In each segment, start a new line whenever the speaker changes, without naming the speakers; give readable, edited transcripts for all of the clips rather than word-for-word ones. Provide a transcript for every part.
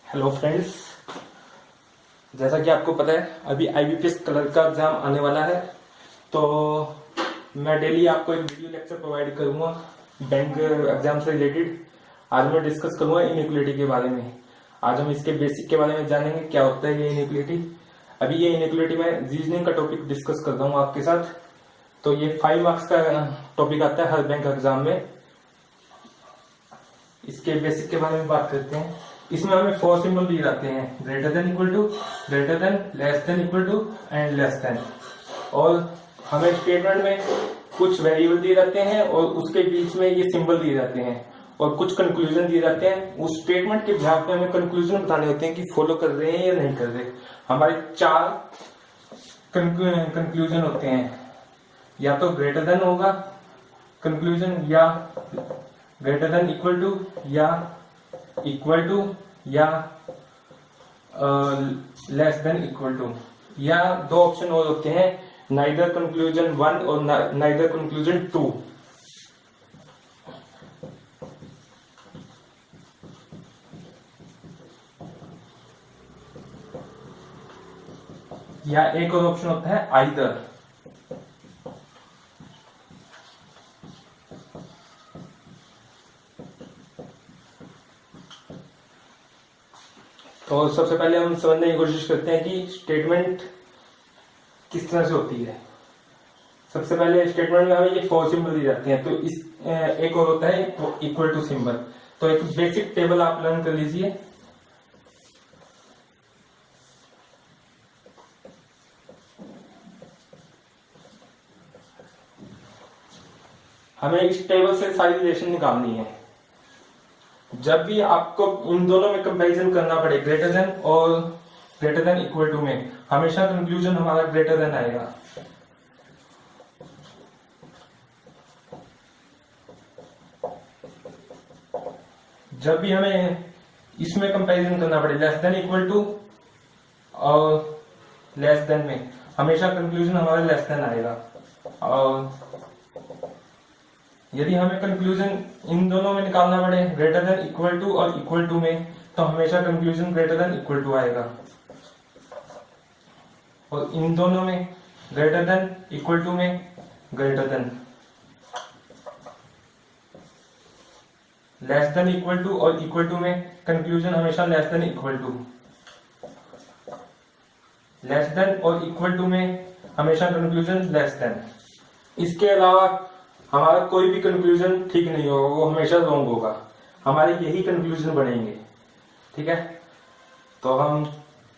Hello friends, जैसा कि आपको पता है अभी आईबीपीएस कलर का एग्जाम आने वाला है। तो मैं डेली आपको एक वीडियो लेक्चर प्रोवाइड करूंगा बैंक एग्जाम से रिलेटेड। आज मैं डिस्कस करूंगा इनइक्वलिटी के बारे में। आज हम इसके बेसिक के बारे में जानेंगे, क्या होता है ये इनइक्वलिटी। अभी ये इनइक्वलिटी में रीजनिंग का टॉपिक डिस्कस करता हूँ आपके साथ। तो ये 5 मार्क्स का टॉपिक आता है हर बैंक एग्जाम में। इसके बेसिक के बारे में बात करते हैं। इसमें हमें 4 सिंबल दिए जाते हैं, greater than equal to, greater than, less than equal to and less than. और हमें स्टेटमेंट में कुछ वेरिएबल दिए जाते हैं और उसके बीच में ये सिंबल दिए जाते हैं और कुछ कंक्लूजन दिए जाते हैं। उस स्टेटमेंट के बिहाफ पे हमें कंक्लूजन बताने होते हैं कि फॉलो कर रहे हैं या नहीं कर रहे। हमारे 4 कंक्लूजन होते हैं, या तो ग्रेटर देन होगा कंक्लूजन, या ग्रेटर देन इक्वल टू, या इक्वल टू, या लेस देन इक्वल टू, या 2 ऑप्शन और होते हैं, नाइदर कंक्लूजन 1 और नाइदर कंक्लूजन 2। या एक और ऑप्शन होता है आइदर। तो सबसे पहले हम समझने की कोशिश करते हैं कि स्टेटमेंट किस तरह से होती है। सबसे पहले स्टेटमेंट में हमें ये 4 सिंबल दिए जाते हैं। तो इस एक और होता है इक्वल टू सिंबल। तो एक बेसिक टेबल आप लर्न कर लीजिए। हमें इस टेबल से सारी रिलेशन निकालनी है। जब भी आपको इन दोनों में कंपैरिजन करना पड़े, ग्रेटर देन और ग्रेटर देन इक्वल टू में, हमेशा कंक्लूजन हमारा ग्रेटर देन आएगा। जब भी हमें इसमें कंपैरिजन करना पड़े, लेस देन इक्वल टू और लेस देन में, हमेशा कंक्लूजन हमारा लेस देन आएगा। और यदि हमें कंक्लूजन इन दोनों में निकालना पड़े, ग्रेटर देन इक्वल टू और इक्वल टू में, तो हमेशा conclusion greater than equal to आएगा। और इन दोनों में, ग्रेटर देन इक्वल टू में, greater than, less than equal to और इक्वल टू में कंक्लूजन हमेशा less than equal to, less than और इक्वल टू में हमेशा कंक्लूजन लेस देन। इसके अलावा हमारा कोई भी कंक्लूजन ठीक नहीं होगा, वो हमेशा रॉन्ग होगा। हमारे यही कंक्लूजन बनेंगे। ठीक है, तो हम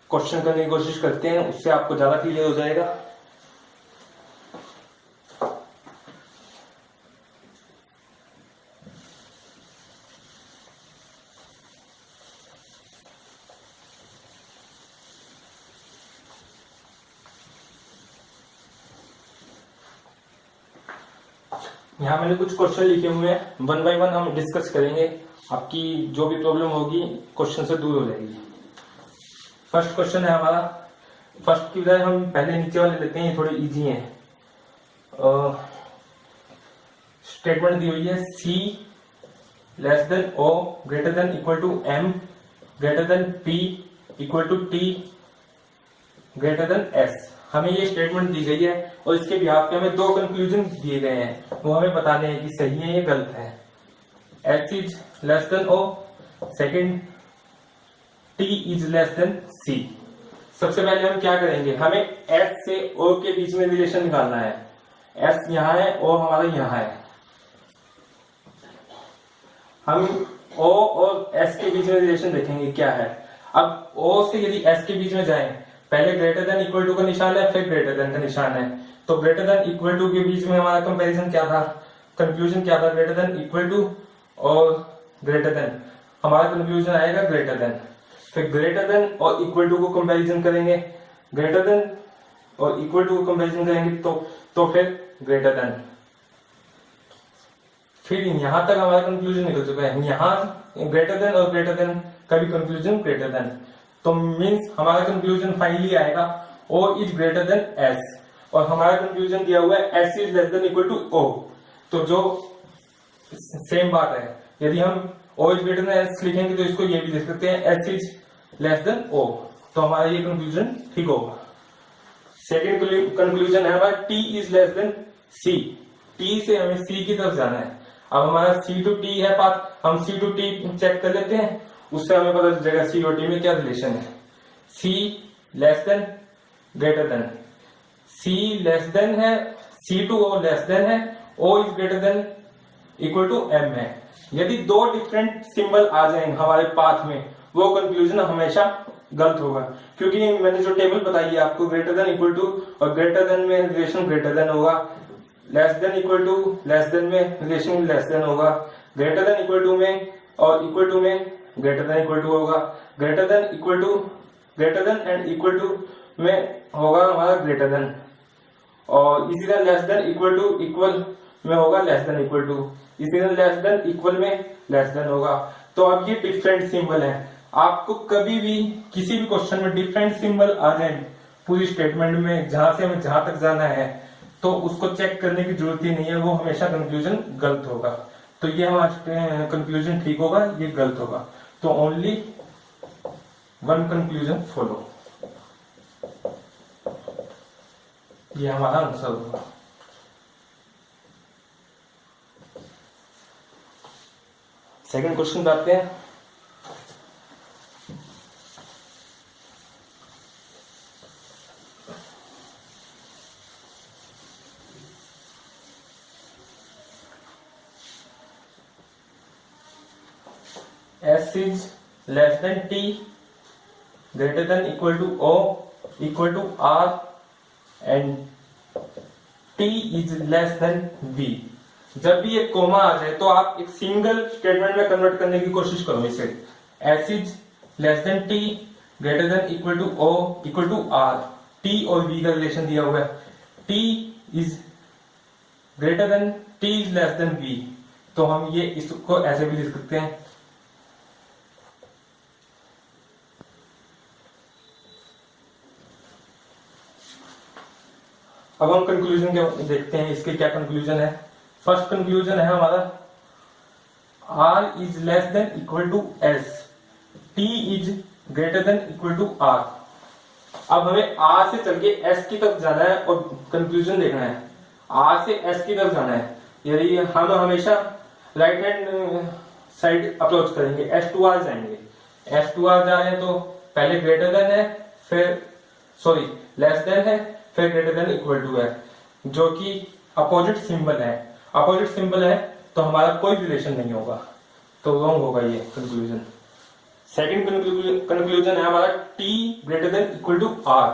क्वेश्चन करने की कोशिश करते हैं, उससे आपको ज्यादा क्लियर हो जाएगा। यहाँ मैंने कुछ क्वेश्चन लिखे हुए हैं, 1 बाय 1 हम डिस्कस करेंगे। आपकी जो भी प्रॉब्लम होगी क्वेश्चन से दूर हो जाएगी। फर्स्ट क्वेश्चन है हमारा। फर्स्ट की बजाय हम पहले नीचे वाले लेते हैं, ये थोड़े इजी हैं। स्टेटमेंट दी हुई है, C less than O greater than equal to M greater than P equal to T greater than S। हमें ये स्टेटमेंट दी गई है और इसके बिहाफ पे हमें 2 कंक्लूजन दिए गए हैं, वो हमें बताने हैं कि सही है या गलत है। S is less than O, second T is less then C। सबसे पहले हम क्या करेंगे, हमें S से O के बीच में रिलेशन निकालना है। S यहाँ है, O हमारा यहाँ है। हम O और S के बीच में रिलेशन देखेंगे क्या है। अब O से यदि S के बीच में जाएं, पहले ग्रेटर देन इक्वल टू का निशान है, फिर ग्रेटर देन का निशान है। तो ग्रेटर देन इक्वल टू के बीच में हमारा कंपैरिजन क्या था, कंक्लूजन क्या था, ग्रेटर देन इक्वल टू और ग्रेटर देन, हमारा कंक्लूजन आएगा ग्रेटर देन। फिर ग्रेटर देन और इक्वल टू को कंपैरिजन करेंगे, ग्रेटर देन और इक्वल टू को कंपैरिजन करेंगे तो फिर ग्रेटर देन। फिर यहां तक हमारा कंक्लूजन निकल चुका है। यहां ग्रेटर देन और ग्रेटर देन का भी कंक्लूजन ग्रेटर देन, तो मीन्स हमारा कंक्लूजन फाइनली आएगा O is greater than S। और हमारा कंक्लूजन दिया हुआ है S is less than equal to O। तो जो सेम बात है, यदि हम O is greater than S लिखेंगे तो इसको ये भी लिख सकते हैं S इज लेस देन ओ, तो हमारा ये कंक्लूजन ठीक होगा। सेकेंड कंक्लूजन है हमारा T is less than C, T से हमें सी की तरफ जाना है। अब हमारा सी टू टी है पाथ, हम सी टू टी चेक कर लेते हैं, उससे हमें पता चल जाएगा सी और टी में क्या रिलेशन है। C less than greater than, C less than है, C to O less than है, O is greater than equal to M है। यदि दो डिफरेंट सिंबल आ जाए हमारे पाथ में, वो कंक्लूजन हमेशा गलत होगा, क्योंकि मैंने जो टेबल बताई है आपको, ग्रेटर देन इक्वल टू और ग्रेटर देन में रिलेशन ग्रेटर देन होगा, less than equal to less than में रिलेशन लेस देन होगा, ग्रेटर देन इक्वल टू में और इक्वल टू में ग्रेटर देन इक्वल टू होगा, greater than equal to greater than and equal to में होगा हमारा ग्रेटर देन, और इसी तरह less than equal to equal to होगा लेस देन इक्वल टू, इसी तरह लेस देन इक्वल में लेस देन होगा। तो अब ये डिफरेंट सिंबल है, आपको कभी भी किसी भी क्वेश्चन में डिफरेंट सिंबल आ जाए पूरी स्टेटमेंट में, जहां से हमें जहां तक जाना है, तो उसको चेक करने की जरूरत ही नहीं है, वो हमेशा कंक्लूजन गलत होगा। तो ये हमारा कंक्लूजन ठीक होगा, ये गलत होगा। तो ओनली वन कंक्लूजन फॉलो, ये हमारा आंसर होगा। सेकंड क्वेश्चन पे आते हैं। S is less than T, greater than equal to O, equal to R, and T is less than V। जब भी एक कोमा आ जाए तो आप एक सिंगल स्टेटमेंट में कन्वर्ट करने की कोशिश करो इसे। S is less than T, greater than equal to O, equal to R, T और V का रिलेशन दिया हुआ है, T is greater than, T is less than V, तो हम ये इसको ऐसे भी लिख सकते हैं। अब हम कंक्लूजन के देखते हैं, इसके क्या कंक्लूजन है। फर्स्ट कंक्लूजन है हमारा R is less than equal to S, T is greater than equal to R। अब हमें R से चल के S की तरफ जाना है और कंक्लूजन देखना है। R से S की तरफ जाना है, यदि हम हमेशा राइट हैंड साइड अप्रोच करेंगे, S टू R जाएंगे। S टू R जा रहे हैं तो पहले ग्रेटर देन है, फिर सॉरी लेस देन है, फिर ग्रेटर देन इक्वल टू है, जो कि अपोजिट सिंबल है। अपोजिट सिंबल है तो हमारा कोई रिलेशन नहीं होगा, तो रॉन्ग होगा ये कंक्लूजन। सेकंड कंक्लूजन है हमारा T greater than equal to R।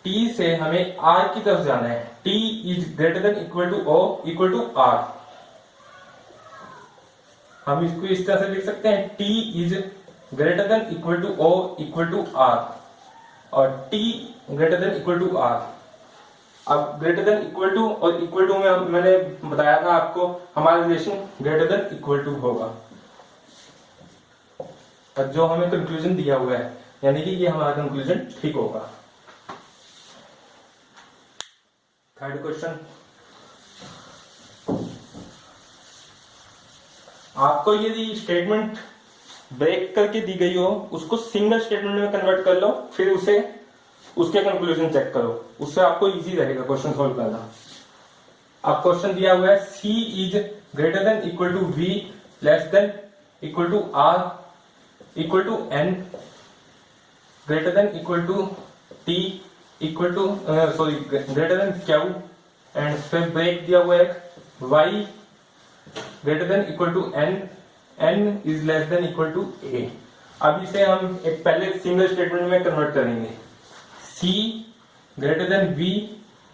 T से हमें R की तरफ जाना है, T is greater than equal to O, equal to R। हम इसको इस तरह से लिख सकते हैं, T is greater than equal to O, equal to R, और T greater than equal to R। अब ग्रेटर देन इक्वल टू और इक्वल टू में मैंने बताया था आपको, हमारा relation greater than equal to होगा, और जो हमें कंक्लूजन दिया हुआ है, यानी कि ये हमारा कंक्लूजन ठीक होगा। थर्ड क्वेश्चन, आपको यदि स्टेटमेंट ब्रेक करके दी गई हो, उसको सिंगल स्टेटमेंट में कन्वर्ट कर लो, फिर उसे उसके कंक्लूजन चेक करो, उससे आपको इजी रहेगा क्वेश्चन सॉल्व करना। अब क्वेश्चन दिया हुआ है C is greater than equal to V, less than equal to R, equal to N, greater than equal to T, equal to sorry greater than Q, and फिर break दिया हुआ है Y greater than equal to N, N is less than equal to A। अब इसे हम एक पहले single statement में कन्वर्ट करेंगे। C greater than V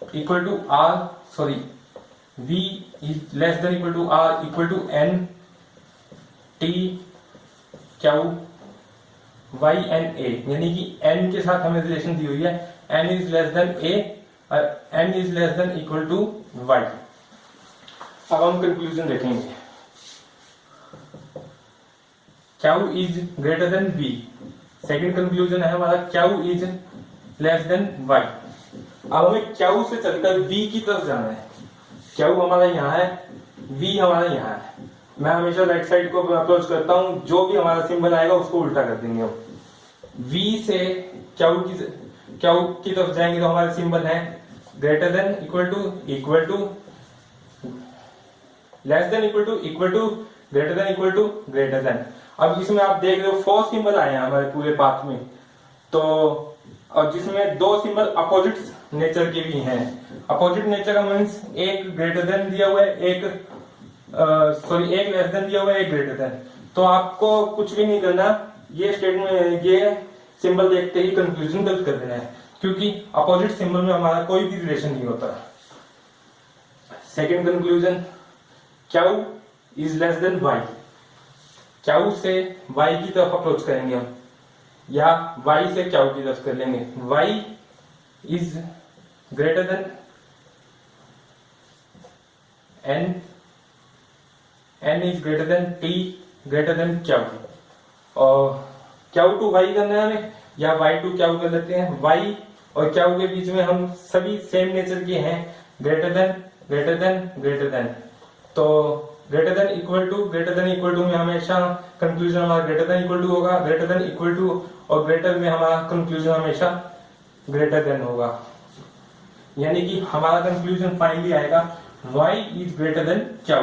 equal to R, sorry, V is less than equal to R, equal to N, T, Q, Y and A, यानी कि N के साथ हमें रिलेशन दी हुई है, N is less than A और N is less than equal to Y। अब हम कंक्लूजन देखेंगे। Q is greater than V, second conclusion है हमारा Q is less than Y। अब हमें Q से चलकर V की तरफ जाना है। Q हमारा यहाँ है, V हमारा यहाँ है। मैं हमेशा राइट साइड को अप्रोच करता हूँ, जो भी हमारा सिंबल आएगा उसको उल्टा कर देंगे हम। V से क्यू की तरफ जाएंगे तो हमारा सिंबल है greater than equal to less than equal to greater than. अब इसमें आप देख रहे हो 4 सिंबल आए हैं हमारे पूरे पाथ में, तो और जिसमें 2 सिंबल अपोजिट नेचर के भी हैं। अपोजिट नेचर का मीन्स एक ग्रेटर देन दिया हुआ है, एक लेस देन दिया हुआ है, एक ग्रेटर देन। तो आपको कुछ भी नहीं करना, ये स्टेटमेंट ये सिंबल देखते ही कंक्लूजन गलत कर देना है, क्योंकि अपोजिट सिंबल में हमारा कोई भी रिलेशन नहीं होता। Second conclusion, Q is less than Y. Q से वाई की तरफ अप्रोच करेंगे हम, या वाई से क्यू की तरफ कर लेंगे। Y is greater than N is greater than T greater than Q. और क्यू टू वाई करना है हमें, या वाई टू क्यू कर लेते हैं। वाई और क्यू के बीच में हम सभी सेम नेचर के हैं, ग्रेटर देन। तो ग्रेटर देन इक्वल टू में हमेशा कंक्लूजन हमारा ग्रेटर देन इक्वल टू होगा, ग्रेटर देन इक्वल टू और ग्रेटर में हमारा कंक्लूजन हमेशा ग्रेटर देन होगा। यानी कि हमारा कंक्लूजन फाइनली आएगा y is greater than Q,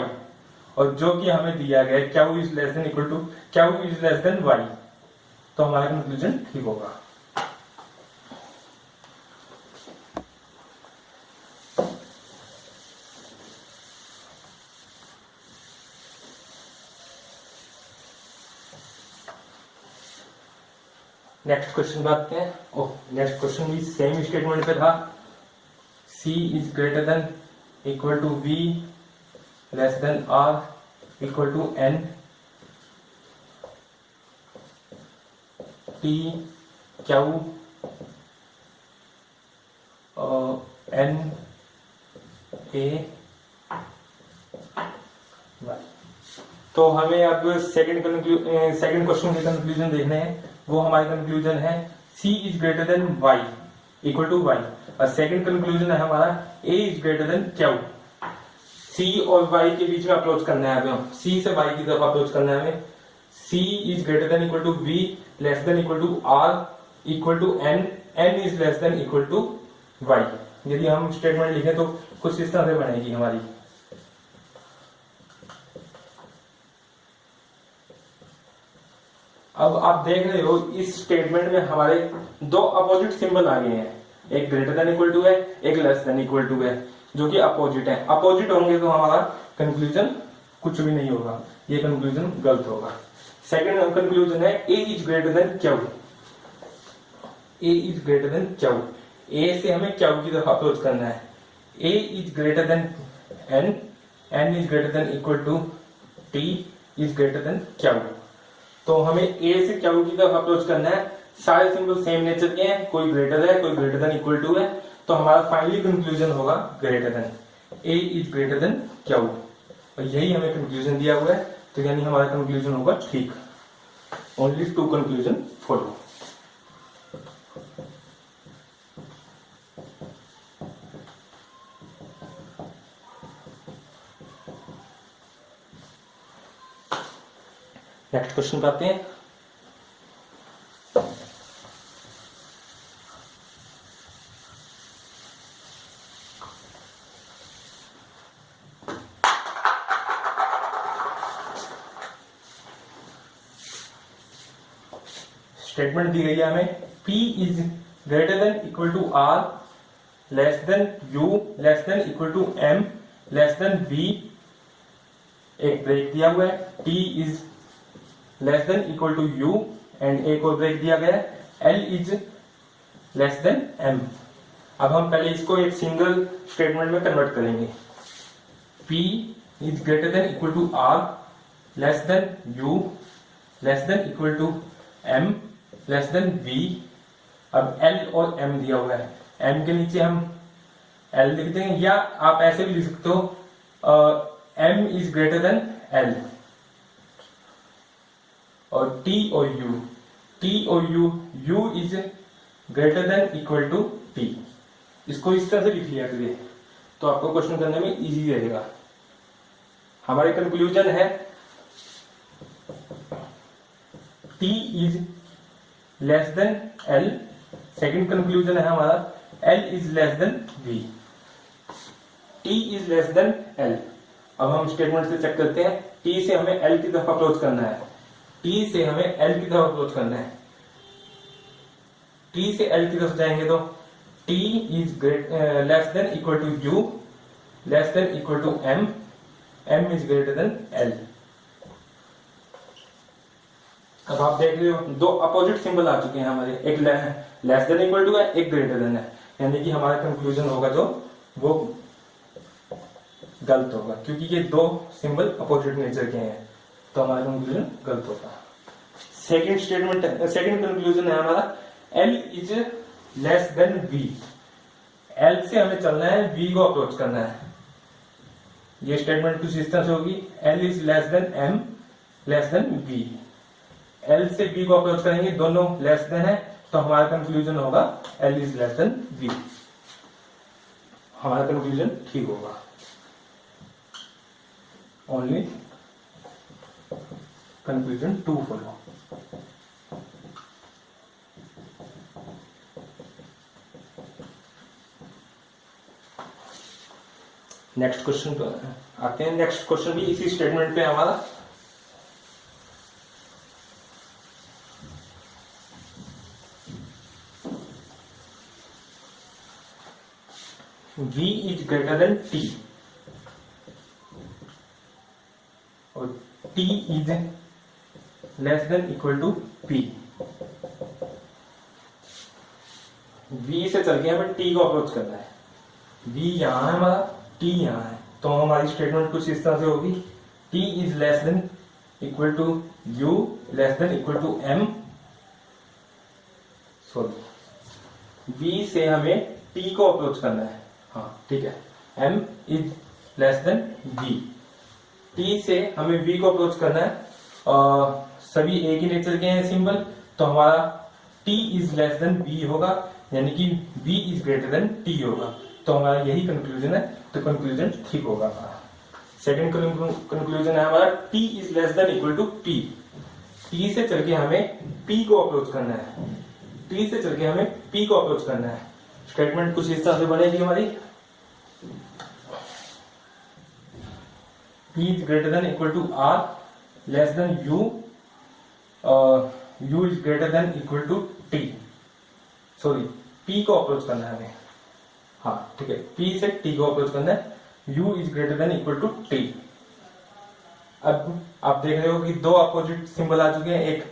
और जो कि हमें दिया गया है Q is less then y, तो हमारा कंक्लूजन ठीक होगा। नेक्स्ट क्वेश्चन पे आते हैं। नेक्स्ट क्वेश्चन भी सेम स्टेटमेंट पे था। C is greater than equal to V less than R equal to N, T Q N A Y। तो हमें अब सेकंड क्वेश्चन के कंक्लूजन देखने हैं। वो हमारी कंक्लूजन है C is greater than Y equal to Y, और सेकंड कंक्लूजन है हमारा A is greater than Q। C और Y के बीच में अप्रोच करना है हमें, C से Y की तरफ अप्रोच करना है हमें। C is greater than equal to V less than equal to R equal to N, N is less than equal to Y। यदि हम स्टेटमेंट लिखें तो कुछ इस तरह से बनेगी हमारी। अब आप देख रहे हो इस स्टेटमेंट में हमारे 2 अपोजिट सिंबल आ गए हैं, एक ग्रेटर देन इक्वल टू है, एक लेस देन इक्वल टू है, जो कि अपोजिट है। अपोजिट होंगे तो हमारा कंक्लूजन कुछ भी नहीं होगा, ये कंक्लूजन गलत होगा। सेकंड कंक्लूजन है A is greater than Q. A is greater than Q, A से हमें क्यू की तरफ अप्रोच करना है। A is greater than N, N is greater than equal to T is greater than Q. तो हमें A से क्यू की तरफ अप्रोच करना है। सारे सिंबल सेम नेचर के हैं, कोई ग्रेटर है, कोई ग्रेटर देन इक्वल टू है, तो हमारा फाइनली कंक्लूजन होगा greater then. A is greater than Q, और यही हमें कंक्लूजन दिया हुआ है, तो यानी हमारा कंक्लूजन होगा ठीक। Only 2 conclusion follow. Next question पे आते हैं। स्टेटमेंट दी गई है हमें P is greater than equal to R less than U less than equal to M less than V। एक ब्रेक दिया हुआ है, T is less than equal to U, and एक और ब्रेक दिया गया है, L is less than M। अब हम पहले इसको एक सिंगल स्टेटमेंट में कन्वर्ट करेंगे। P is greater than equal to R less than U less than equal to M less than V। अब L और M दिया हुआ है, M के नीचे हम L लिख देंगे, या आप ऐसे भी लिख सकते हो M is greater than L। और T और U, U is greater than equal to T। इसको इस तरह से लिख लिया करिए, तो आपको क्वेश्चन करने में इजी रहेगा। हमारी कंक्लूजन है T is less then L, second conclusion है हमारा L is less than V, T is less then L। अब हम स्टेटमेंट से चेक करते हैं, T से हमें L की तरफ अप्रोच करना है, T से हमें L की तरफ अप्रोच करना है। T से L की तरफ जाएंगे तो T is less than equal to U, less than equal to M, M is greater than L। अब आप देख रहे हो दो अपोजिट सिंबल आ चुके हैं हमारे, एक लेस देन इक्वल टू है, एक ग्रेटर देन है, यानी कि हमारा कंक्लूजन होगा जो वो गलत होगा, क्योंकि ये दो सिंबल अपोजिट नेचर के हैं, तो हमारा कंक्लूजन गलत होगा। सेकंड स्टेटमेंट, सेकंड कंक्लूजन है हमारा L is less than V, L से हमें चलना है, V को अप्रोच करना है। ये स्टेटमेंट कुछ इस तरह से होगी, L is less than M, less than V, L से B को अप्रोच करेंगे, दोनों लेस देन है, तो हमारा कंक्लूजन होगा L is less than V, हमारा कंक्लूजन ठीक होगा। Only conclusion 2 follow. Next question पे आते हैं। नेक्स्ट क्वेश्चन भी इसी स्टेटमेंट पे हमारा, V is greater than T और T is less than equal to P। V से चल के हमें T को अप्रोच करना है, V यहां है हमारा, T यहां है, तो हमारी स्टेटमेंट कुछ इस तरह से होगी, T is less than equal to U, less than equal to M, sorry V से हमें T को अप्रोच करना है, हाँ ठीक है, M is less than V, T से हमें V को अप्रोच करना है, और सभी एक ही नेचर के हैं सिंबल, तो हमारा T is less than V होगा, यानी कि V is greater than T होगा, तो हमारा यही कंक्लूजन है, तो कंक्लूजन ठीक होगा हमारा। सेकंड कंक्लूजन है हमारा T is less than equal to P, T से चल के हमें P को अप्रोच करना है, T से चल के हमें P को अप्रोच करना है। स्टेटमेंट कुछ इस तरह से बनेगी हमारी, P is greater than equal to R, less than U, U is greater than equal to T, sorry P को अप्रोच करना है हमें, हाँ ठीक है, P से T को अप्रोच करना है, U is greater than equal to T। अब आप देख रहे हो कि दो अपोजिट सिंबल आ चुके हैं, एक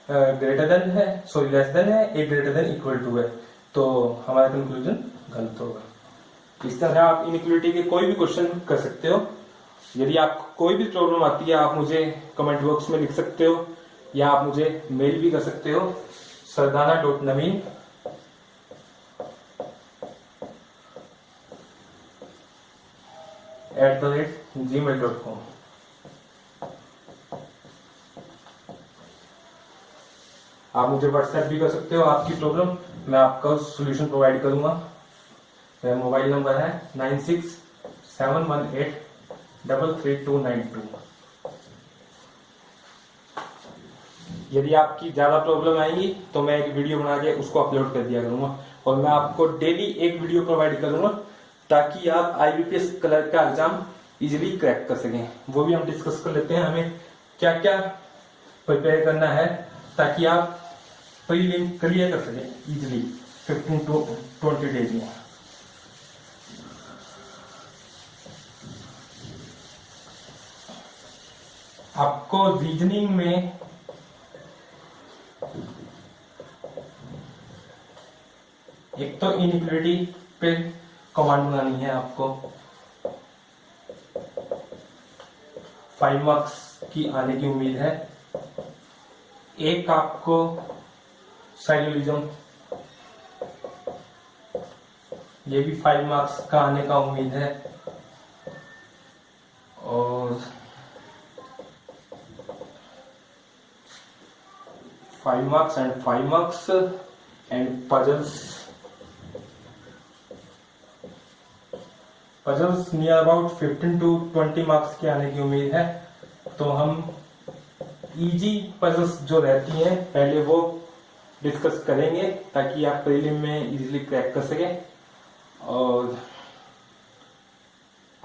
ग्रेटर देन है, सॉरी लेस देन है, एक ग्रेटर देन इक्वल टू है, तो हमारा कंक्लूजन गलत होगा। इस तरह आप इनइक्वालिटी के कोई भी क्वेश्चन कर सकते हो। यदि आपको कोई भी प्रॉब्लम आती है, आप मुझे कमेंट बॉक्स में लिख सकते हो, या आप मुझे मेल भी कर सकते हो, sardana.naveen@gmail.com। आप मुझे व्हाट्सएप भी कर सकते हो, आपकी प्रॉब्लम मैं आपका सोल्यूशन प्रोवाइड करूंगा। मेरा मोबाइल नंबर है 9671833292। यदि आपकी ज्यादा प्रॉब्लम आएंगी तो मैं एक वीडियो बना के उसको अपलोड कर दिया करूंगा, और मैं आपको डेली एक वीडियो प्रोवाइड करूंगा, ताकि आप IBPS क्लर्क का एग्जाम इजीली क्रैक कर सकें। वो भी हम डिस्कस कर लेते हैं, हमें क्या क्या प्रिपेयर करना है, ताकि आप प्रीलिम क्लियर कर सकें इजीली 15 to 20 डेज में। आपको रीजनिंग में एक तो इनइक्वालिटी पे कमांड बनानी है, आपको 5 मार्क्स की आने की उम्मीद है। एक आपको साइलोलिज्म, ये भी 5 मार्क्स का आने का उम्मीद है, और 5 marks and 5 marks and puzzles near about 15 to 20 marks के आने की उम्मीद है। तो हम इजी पजल्स जो रहती हैं पहले वो डिस्कस करेंगे ताकि आप प्रीलिम में इजीली क्रैक कर सकें। और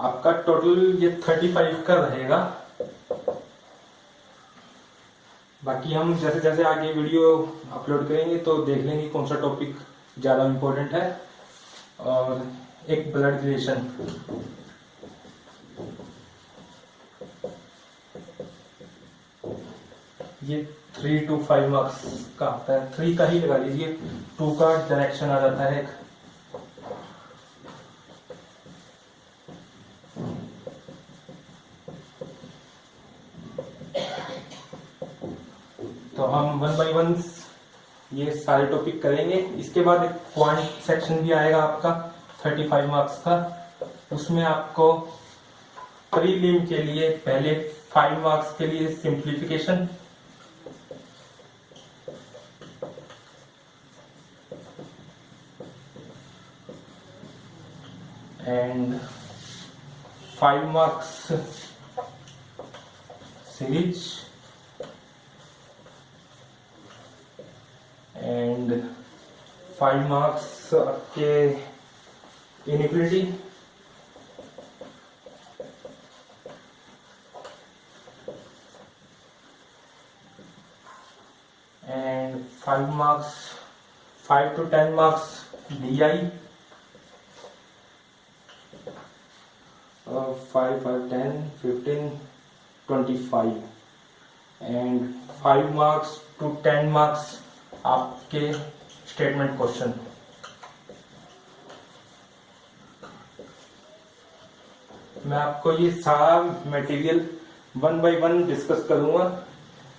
आपका टोटल ये 35 का रहेगा। बाकी हम जैसे जैसे आगे वीडियो अपलोड करेंगे तो देख लेंगे कौन सा टॉपिक ज़्यादा इम्पोर्टेंट है। और एक ब्लड रिलेशन, ये 3 to 5 मार्क्स का आता है। 3 का ही लगा लीजिए, 2 का डायरेक्शन आ जाता है एक। तो हम 1 by 1 ये सारे टॉपिक करेंगे। इसके बाद एक क्वांट सेक्शन भी आएगा आपका 35 मार्क्स का। उसमें आपको प्रीलिम के लिए पहले 5 मार्क्स के लिए simplification, and 5 marks series, and 5 marks आपके inequality, and 5 marks 5 to 10 marks DI, 5, 5, 10, 15, 25, and 5 marks to 10 marks आपके स्टेटमेंट क्वेश्चन। मैं आपको ये सारा मटेरियल 1 by 1 डिस्कस करूंगा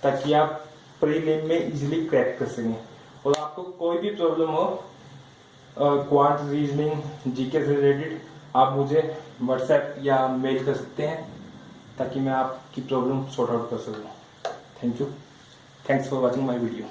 ताकि आप प्रीलिम में इजीली क्रैक कर सकें। और आपको कोई भी प्रॉब्लम हो क्वांट रीजनिंग जीके से रिलेटेड, आप मुझे व्हाट्सएप या मेल कर सकते हैं ताकि मैं आपकी प्रॉब्लम सॉर्ट आउट कर सकूं। Thank you, thanks for watching my video.